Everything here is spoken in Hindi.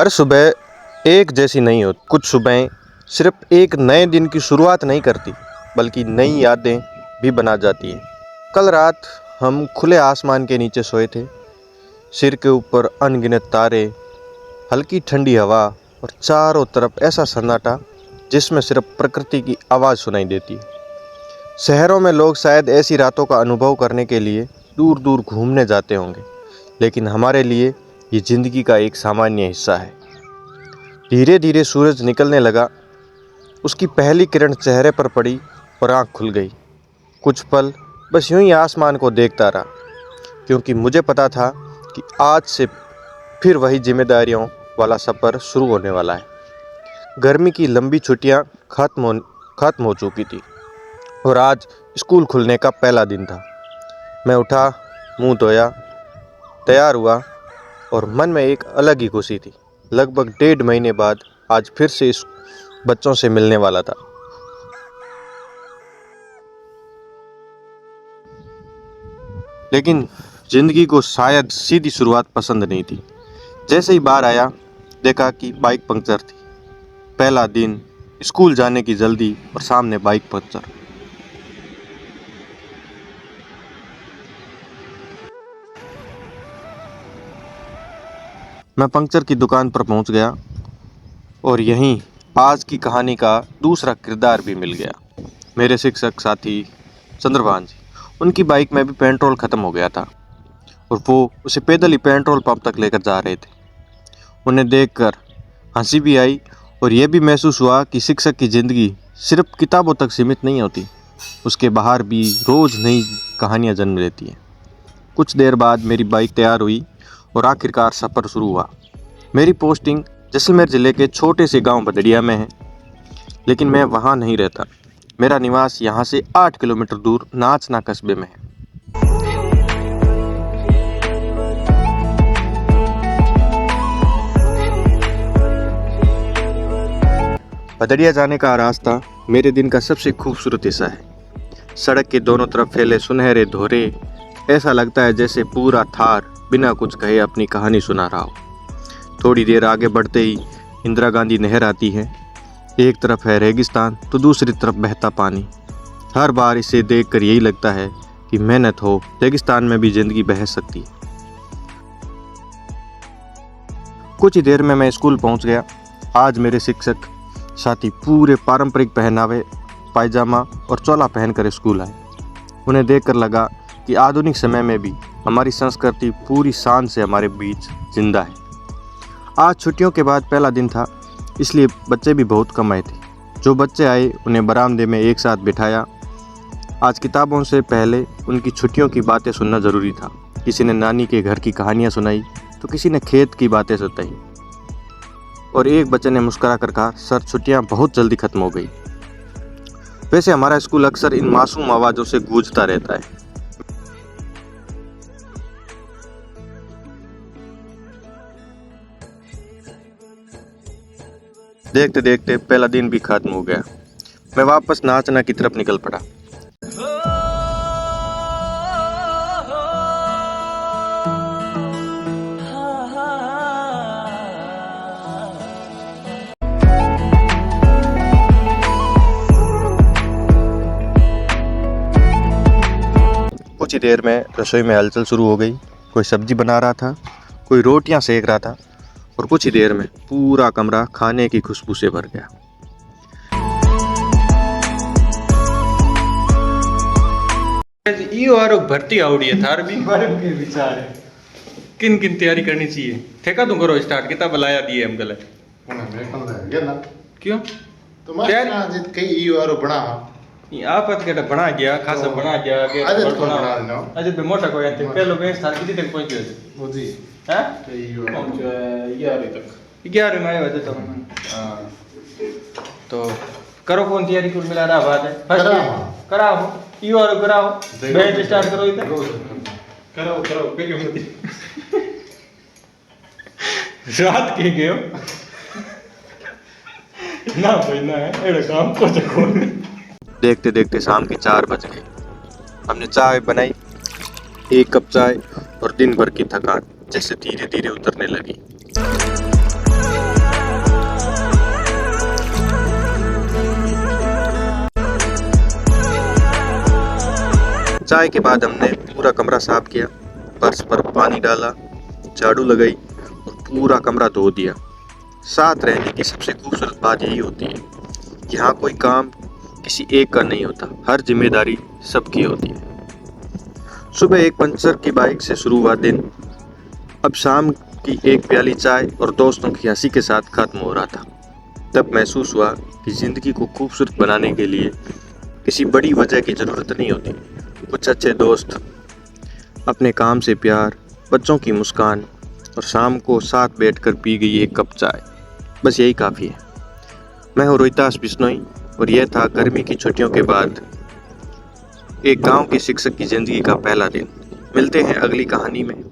हर सुबह एक जैसी नहीं होती। कुछ सुबहें सिर्फ एक नए दिन की शुरुआत नहीं करती बल्कि नई यादें भी बना जाती हैं। कल रात हम खुले आसमान के नीचे सोए थे। सिर के ऊपर अनगिनत तारे, हल्की ठंडी हवा और चारों तरफ ऐसा सन्नाटा जिसमें सिर्फ प्रकृति की आवाज़ सुनाई देती है। शहरों में लोग शायद ऐसी रातों का अनुभव करने के लिए दूर दूर घूमने जाते होंगे, लेकिन हमारे लिए ये ज़िंदगी का एक सामान्य हिस्सा है। धीरे धीरे सूरज निकलने लगा। उसकी पहली किरण चेहरे पर पड़ी और आँख खुल गई। कुछ पल बस यूं ही आसमान को देखता रहा, क्योंकि मुझे पता था कि आज से फिर वही जिम्मेदारियों वाला सफ़र शुरू होने वाला है। गर्मी की लंबी छुट्टियां खत्म हो चुकी थी और आज स्कूल खुलने का पहला दिन था। मैं उठा, मुंह धोया, तैयार हुआ और मन में एक अलग ही खुशी थी। लगभग 1.5 महीने बाद आज फिर से इस बच्चों से मिलने वाला था। लेकिन ज़िंदगी को शायद सीधी शुरुआत पसंद नहीं थी। जैसे ही बाहर आया, देखा कि बाइक पंक्चर थी। पहला दिन, स्कूल जाने की जल्दी और सामने बाइक पंक्चर। मैं पंक्चर की दुकान पर पहुंच गया और यहीं आज की कहानी का दूसरा किरदार भी मिल गया। मेरे शिक्षक साथी चंद्रभान जी, उनकी बाइक में भी पेट्रोल ख़त्म हो गया था और वो उसे पैदल ही पेट्रोल पंप तक लेकर जा रहे थे। उन्हें देखकर हंसी भी आई और यह भी महसूस हुआ कि शिक्षक की ज़िंदगी सिर्फ किताबों तक सीमित नहीं होती, उसके बाहर भी रोज़ नई कहानियाँ जन्म लेती हैं। कुछ देर बाद मेरी बाइक तैयार हुई और आखिरकार सफ़र शुरू हुआ। मेरी पोस्टिंग जैसलमेर ज़िले के छोटे से गांव भदड़िया में है, लेकिन मैं वहां नहीं रहता। मेरा निवास यहां से 8 किलोमीटर दूर नाचना कस्बे में है। भदड़िया जाने का रास्ता मेरे दिन का सबसे खूबसूरत हिस्सा है। सड़क के दोनों तरफ फैले सुनहरे धोरे, ऐसा लगता है जैसे पूरा थार बिना कुछ कहे अपनी कहानी सुना रहा हो। थोड़ी देर आगे बढ़ते ही इंदिरा गांधी नहर आती है। एक तरफ है रेगिस्तान तो दूसरी तरफ बहता पानी। हर बार इसे देखकर यही लगता है कि मेहनत हो, रेगिस्तान में भी जिंदगी बह सकती है। कुछ ही देर में मैं स्कूल पहुंच गया। आज मेरे शिक्षक साथी पूरे पारंपरिक पहनावे, पायजामा और चोला पहनकर स्कूल आए। उन्हें देखकर लगा कि आधुनिक समय में भी हमारी संस्कृति पूरी शान से हमारे बीच जिंदा है। आज छुट्टियों के बाद पहला दिन था, इसलिए बच्चे भी बहुत कम आए थे। जो बच्चे आए उन्हें बरामदे में एक साथ बिठाया। आज किताबों से पहले उनकी छुट्टियों की बातें सुनना ज़रूरी था। किसी ने नानी के घर की कहानियाँ सुनाई तो किसी ने खेत की बातें सुनाई और एक बच्चे ने मुस्कुरा कर कहा, सर छुट्टियाँ बहुत जल्दी ख़त्म हो गई। वैसे हमारा स्कूल अक्सर इन मासूम आवाज़ों से गूंजता रहता है। देखते देखते पहला दिन भी खत्म हो गया। मैं वापस नाचना की तरफ निकल पड़ा। कुछ ही देर में रसोई में हलचल शुरू हो गई। कोई सब्जी बना रहा था, कोई रोटियां सेक रहा था और कुछ ही देर में पूरा कमरा खाने की खुशबू से भर गया। भर्ती आवड़ी है थार भी के विचार है। किन किन तैयारी करनी चाहिए? ठेका तुम करो स्टार्ट, किताब लाया दिए हम गलत क्यों? तैयारी कई वारो बना आपत के बना गया खासा बना गया के अजय पे मोटा कोई थे पहलो बेंच था कितने तक पहुंचे थे वो जी हैं 11 तक 11 में आए थे तो हां तो करो कौन तैयारी कुल मिला रहा बात है कराओ ई वारो कराओ बेंच स्टार्ट करो इधर करो पे मत रात के गयो ना भाई ना है एड़ा काम को देखो। देखते देखते शाम के 4 बज गए। हमने चाय बनाई, 1 कप चाय और दिन भर की थकान जैसे धीरे धीरे उतरने लगी। चाय के बाद हमने पूरा कमरा साफ किया, फर्श पर पानी डाला, झाड़ू लगाई और पूरा कमरा धो दिया। साथ रहने की सबसे खूबसूरत बात यही होती है, यहाँ कोई काम किसी एक का नहीं होता, हर जिम्मेदारी सबकी होती है। सुबह एक पंचर की बाइक से शुरू हुआ दिन अब शाम की एक प्याली चाय और दोस्तों की हंसी के साथ खत्म हो रहा था। तब महसूस हुआ कि ज़िंदगी को खूबसूरत बनाने के लिए किसी बड़ी वजह की ज़रूरत नहीं होती। कुछ अच्छे दोस्त, अपने काम से प्यार, बच्चों की मुस्कान और शाम को साथ बैठकर पी गई एक कप चाय, बस यही काफ़ी है। मैं हूँ रोहितास बिश्नोई और यह था गर्मी की छुट्टियों के बाद एक गांव के शिक्षक की ज़िंदगी का पहला दिन। मिलते हैं अगली कहानी में।